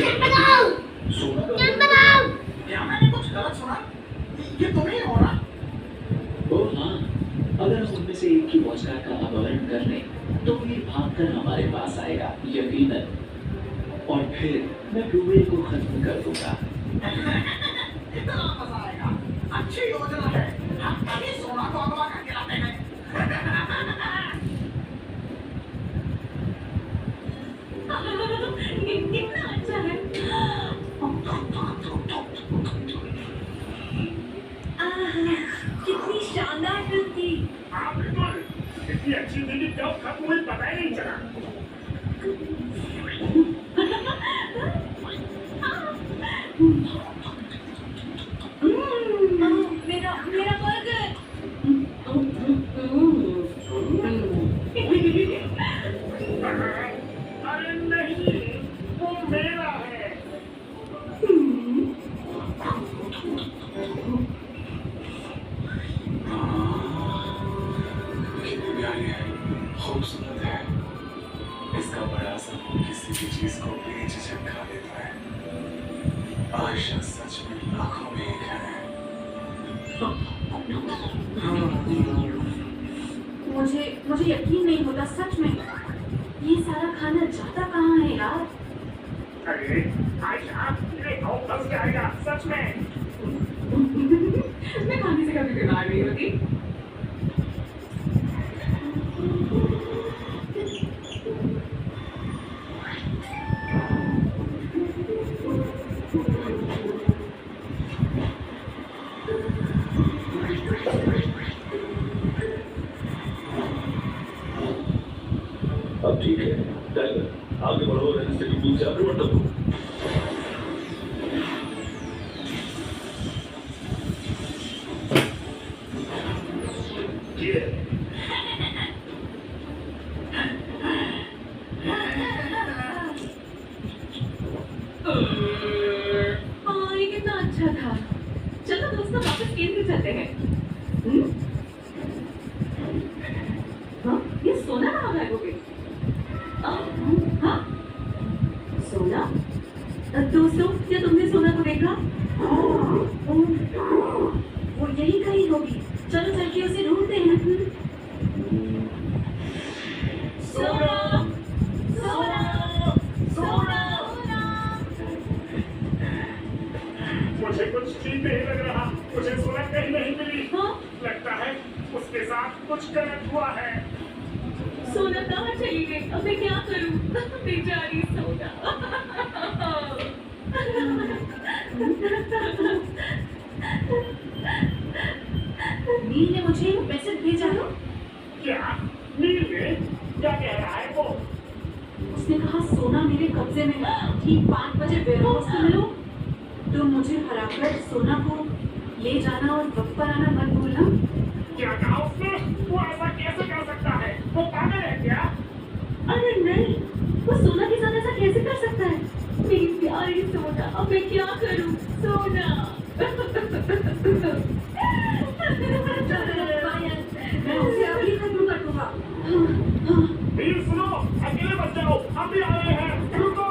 चुप बनाओ। सोना का चुप बनाओ। क्या मैंने कुछ गलत सुना? ये तुम ही हो ना? ओह हाँ, अगर हम उनमें से एक की वॉचकार का अपहरण कर लें तो ये भागकर हमारे पास आएगा यकीनन, और फिर मैं ब्लूवेल को खत्म कर दूंगा। इतना मजा आएगा। अच्छी योजना है। हम अभी सोना को अगवा करके लाते हैं। ये कितना अच्छा है। आहा, कितनी शानदार फिल्म थी। हाँ बिल्कुल, इतनी अच्छी थी कि कब खत्म हुई पता ही नहीं चला। मेरा मेरा बर्गर। अरे नहीं, वो मेरा है। कितनी प्यारी है, खूबसूरत है। इसका बड़ा सा मुंह किसी भी चीज को बेझिझक खा लेता है। आयशा सच में लाखों में एक है। मुझे यकीन नहीं होता, सच में। ये सारा खाना जाता कहाँ है यार? अरे आयशा, ये बहुत बस जाएगा सच में। मैं खाने से कभी बीमार नहीं होती। अब ठीक है, टाइगर आगे बढ़ो, रजिस्टर की पीछे परिवर्तन हो। ये हाँ, ये कितना अच्छा था। चलो दोस्तों, वापस केंद्र चलते हैं। हाँ, ये सोना कहाँ गायब हो गई? हाँ, सोना? दोस्तों, क्या तुमने सोना को देखा? वो यही कहीं होगी। चलो चल के उसे ढूंढते हैं। सोना, सोना, सोना, मुझे कुछ ठीक नहीं लग रहा। मुझे सोना कहीं नहीं मिली। हाँ? लगता है उसके साथ कुछ गलत हुआ है। सोना कहाँ चली गई? अब मैं क्या करूं? बेचारी सोना। नील ने मुझे मैसेज भेजा है। क्या? नील ने? क्या कह रहा है वो? उसने कहा सोना मेरे कब्जे में है। ठीक 5 बजे वेयरहाउस में मिलो। तुम मुझे हराकर सोना को ले जाना और वक्त पर आना मत भूलना। क्या कहा उसने? वो ऐसा कैसे कर सकता है? वो पागल है क्या? अरे नहीं, वो सोना के साथ ऐसा कैसे कर सकता है? मेरी प्यारी सोना, अब मैं क्या करूं? सोना। मैं उसे अभी खत्म कर दूंगा। नील सुनो, अकेले मत जाओ, हम भी आ रहे हैं। रुको।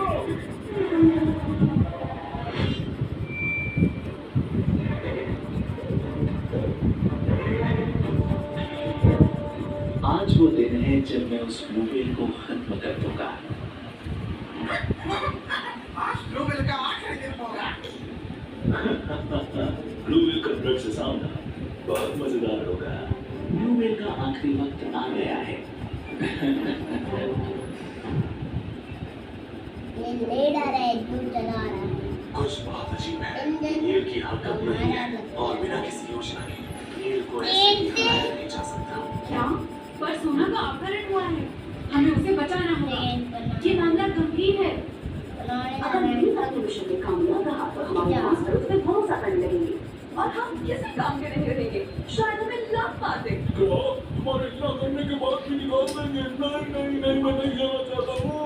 आज वो दिन है जब मैं उस ब्लूवेल को खत्म कर दूंगा। आज ब्लूवेल का आखिरी दिन होगा। ब्लूवेल का ब्लड से सामना बहुत मजेदार होगा। ब्लूवेल का आखिरी वक्त आ गया है। ये लेडर है, दूर चला रहा है। कुछ बहुत अजीब है। नील की हरकत नहीं है और बिना किसी योजना के नील को ऐसे ही हटाया नहीं जा सकता। क्या? पर सोना का अपहरण हुआ है। हमें उसे बचाना होगा। ये मामला गंभीर है। अगर नील का मिशन में कामयाब रहा तो हमारे मास्टर उस पर भरोसा करने लगेंगे और हम किसी काम के नहीं रहेंगे। शायद हमें लाभ पाते। तुम्हारे इतना करने के बाद भी निकाल देंगे? नहीं, मैं नहीं जाना चाहता हूँ।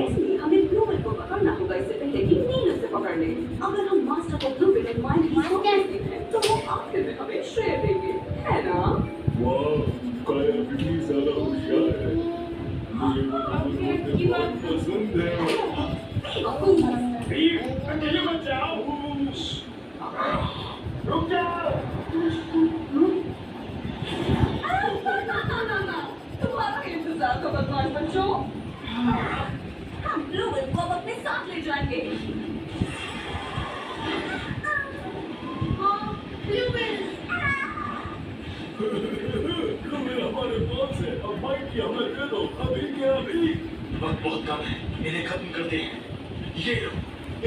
इसलिए हमें ब्लूवेल को पकड़ना होगा इससे पहले कि नील उसे पकड़ ले। अगर हम मास्टर को ब्लूवेल एंड माइंड की सौंप देते हैं तो वो आखिर में हमें श्रेय देंगे, है ना? वाह, काया कितनी ज्यादा होशियार है। मुझे वो बहुत पसंद है। वीर, अकेले मत जाओ। रुक जाओ। तुम्हारा इंतजार तो बदमाश बच्चों। हम लोग इनको अब अपने साथ ले जाएंगे। हमारे पास है, अब माइक की हमला कर दो, अभी क्या अभी। वक्त बहुत कम है, इन्हें खत्म करते हैं। ये लो,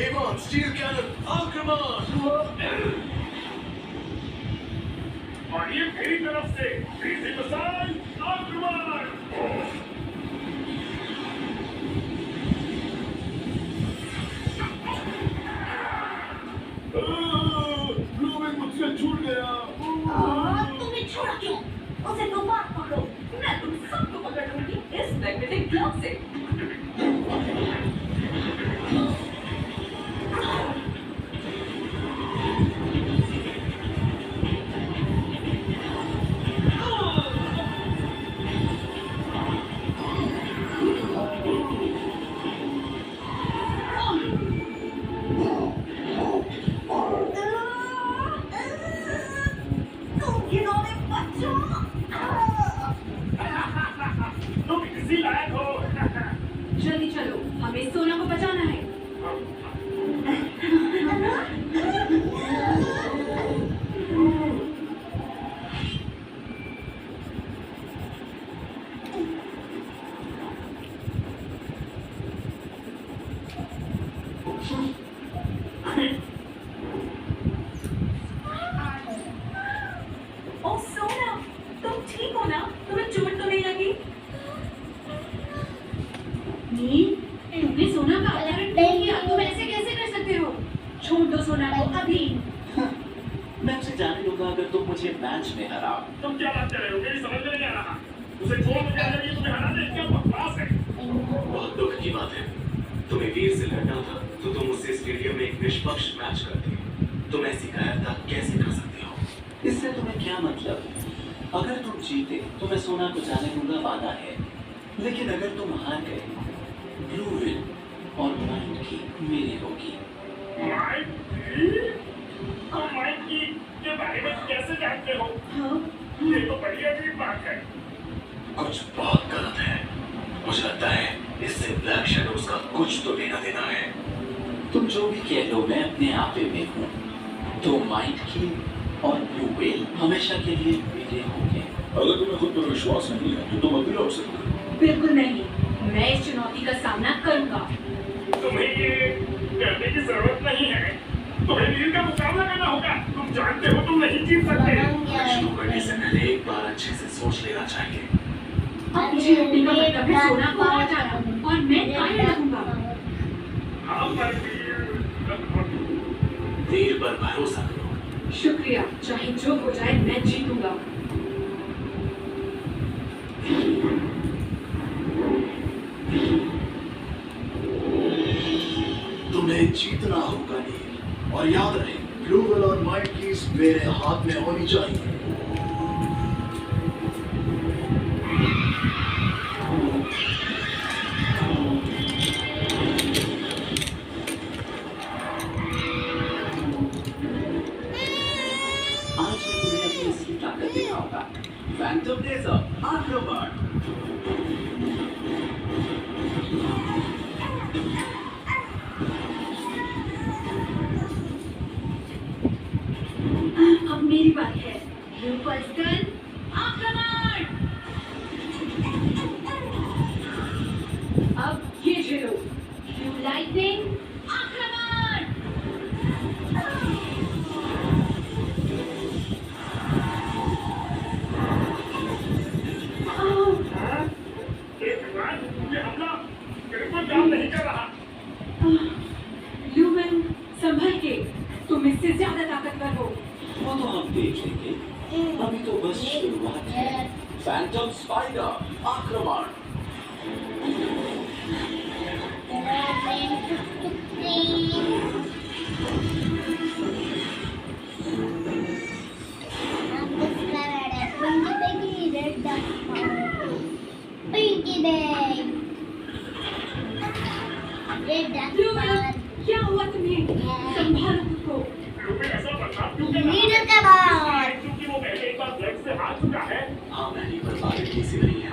एवॉन स्टील कैनन आक्रमण। और ये मेरी तरफ से फ्रीजी मिसाइल आक्रमण। ग्लोविंग मुझसे छूट गया। तुम्हें छोड़ा क्यों? उसे दोबारा पकड़ो। मैं तुम सबको पकड़ लूंगी इस मैग्नेटिक ग्लव से। तुम किसी लायक हो। जल्दी चलो, हमें सोना को बचाना है। ओ सोना, तुम ठीक हो ना? तुम्हें चोट तो नहीं लगी? तुमने सोना का अपहरण नहीं किया। तुम ऐसे कैसे कर सकते हो? छोड़ दो सोना को अभी। मैं उसे जाने दूंगा अगर तुम मुझे मैच में हराओ। तुम क्या बात कर रहे हो? मेरी समझ में नहीं आ रहा। उसे छोड़ मुझे आने लगी, तुम्हें हरा दे, क्या बकवास है। बहुत दुख की बात है, तुम्हें वीर से लड़ना था तो तुम उससे स्टेडियम में एक निष्पक्ष मैच करते। तुम ऐसी कायरता कैसे कर सकते हो? इससे तुम्हें क्या मतलब? अगर तुम जीते तो मैं सोना को जाने दूंगा, वादा है। लेकिन अगर तुम हार गए, ब्लू विल और माइंड की मेरी होगी। माइक की के बारे में कैसे जानते हो? ये तो बड़ी अजीब बात है। कुछ बहुत गलत है। मुझे लगता है इससे ब्लैक शैडोज का कुछ तो लेना देना है। तुम जो भी कह लो, मैं अपने आपे में हूँ। तो माइंड की और ब्लू वेल हमेशा के लिए मेरे होंगे। अगर तुम्हें खुद पर विश्वास नहीं है तो तुम अभी लड़ सकते हो। बिल्कुल नहीं, मैं इस चुनौती का सामना करूंगा। तुम्हें ये करने की जरूरत नहीं है। तुम्हें वीर का मुकाबला करना होगा। तुम जानते हो तुम नहीं जीत सकते। शुरू करने से पहले एक बार अच्छे से सोच लेना चाहिए। अब मुझे हटने का मतलब है सोना को हटाना, और मैं कायम रहूंगा। हाँ, पर वीर पर भरोसा करो। शुक्रिया, चाहे जो हो जाए मैं जीतूंगा। तुम्हें जीतना होगा नील, और याद रहे ब्लू वेल और माइंड कीज मेरे हाथ में होनी चाहिए। आज मैं तुम्हें अपनी असली ताकत दिखाऊंगा। फैंटम लेजर आक्रमण। अब मेरी बारी है। ब्लू पल्स गन आक्रमण। अब ये झेलो। ब्लू लाइटनिंग आक्रमण। एक बार ये हमला बिल्कुल काम नहीं कर रहा। ब्लू वेल, संभल के, तुम इससे ज्यादा ताकतवर हो। वो तो हम देख लेंगे, अभी तो बस शुरुआत है। फैंटम स्पाइडर आक्रमण। Pinky bag. ये डॉक्टर ब्लूवेल, क्या हुआ तुम्हें? संभालो खुद को। ब्लूवेल ऐसा बर्ताव क्यों कर रहा है? लीडर के बाद क्योंकि वो पहले एक बार ब्लड से हार चुका है। हाँ मैंने पर बात कैसी रही है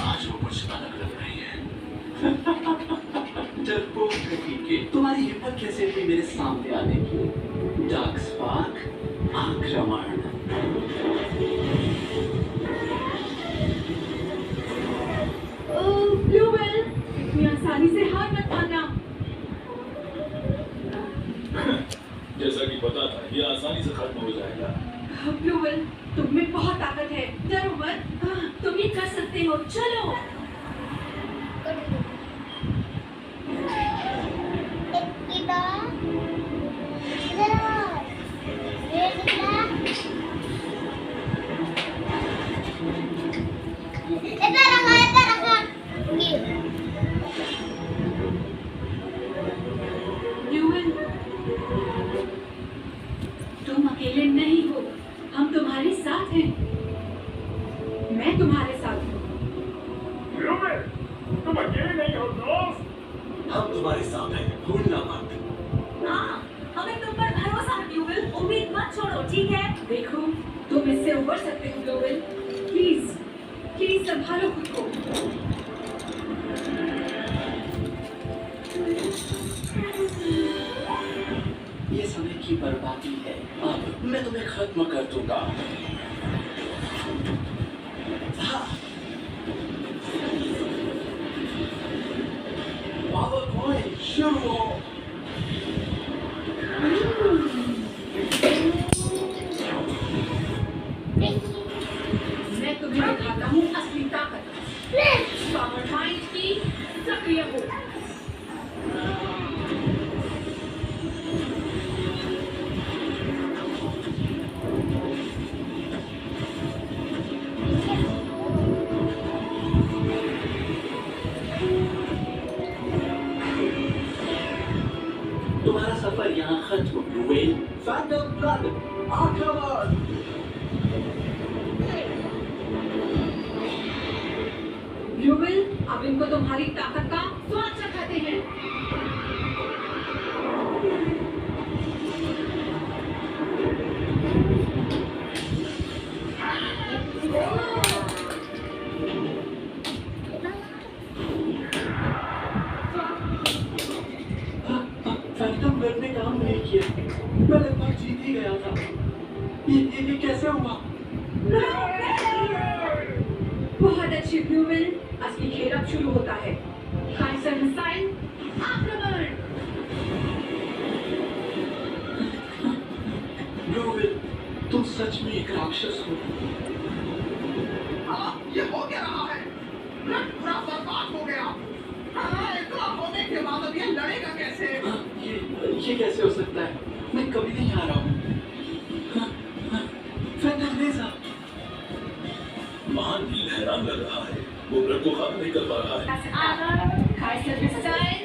आज वो कुछ अलग लग रही है। डरपोक के तुम्हारी हिम्मत कैसे हुई मेरे सामने आने की? डार्क स्पार्क आक्रमण। ब्लूवेल, इतनी आसानी से हार मत मानना। जैसा कि पता था ये आसानी से खत्म हो जाएगा। ब्लूवेल, तुम में बहुत ताकत है, डरो मत, तुम ये कर सकते हो, चलो। ब्लूवेल, तुम अकेले नहीं हो, हम तुम्हारे साथ हैं। मैं तुम्हारे साथ हूँ। ब्लूवेल, तुम अकेले नहीं हो दोस्त। हम तुम्हारे साथ हैं, भूलना मत। हाँ, हमें तुम पर भरोसा है ब्लूवेल, उम्मीद मत छोड़ो, ठीक है? देखो, तुम इससे उबर सकते हो ब्लूवेल। प्लीज, प्लीज संभालो खुद को। ये समय की बर्बादी है। अब मैं तुम्हें खत्म कर दूंगा। पावर पॉइंट शुरू हो। मैं तुम्हें दिखाता हूँ असली ताकत। पावर पॉइंट की सक्रिय हो। तुम्हारा सफर यहाँ खत्म ब्लूवेल। फैंटम ब्लड आक्रमण। ब्लूवेल, अब इनको तुम्हारी ताकत का स्वाद चखाते हैं। फैंटम ब्लड ने काम नहीं किया। मैं लगभग जीत ही गया था। ये कैसे हुआ? बहुत अच्छी ब्लूवेल, असली खेल अब शुरू होता है। काइसर मिसाइल आक्रमण। ब्लूवेल, तुम सच में एक राक्षस हो। ये हो क्या रहा है? ब्लड पूरा बर्बाद हो गया। इतना होने के बाद अब ये लड़ेगा कैसे? ये कैसे हो सकता है? मैं कभी नहीं आ रहा हूँ। Phantom laser. महान नील हैरान लग रहा है, वो ब्लड को खत्म नहीं कर पा रहा है। Kaiser missile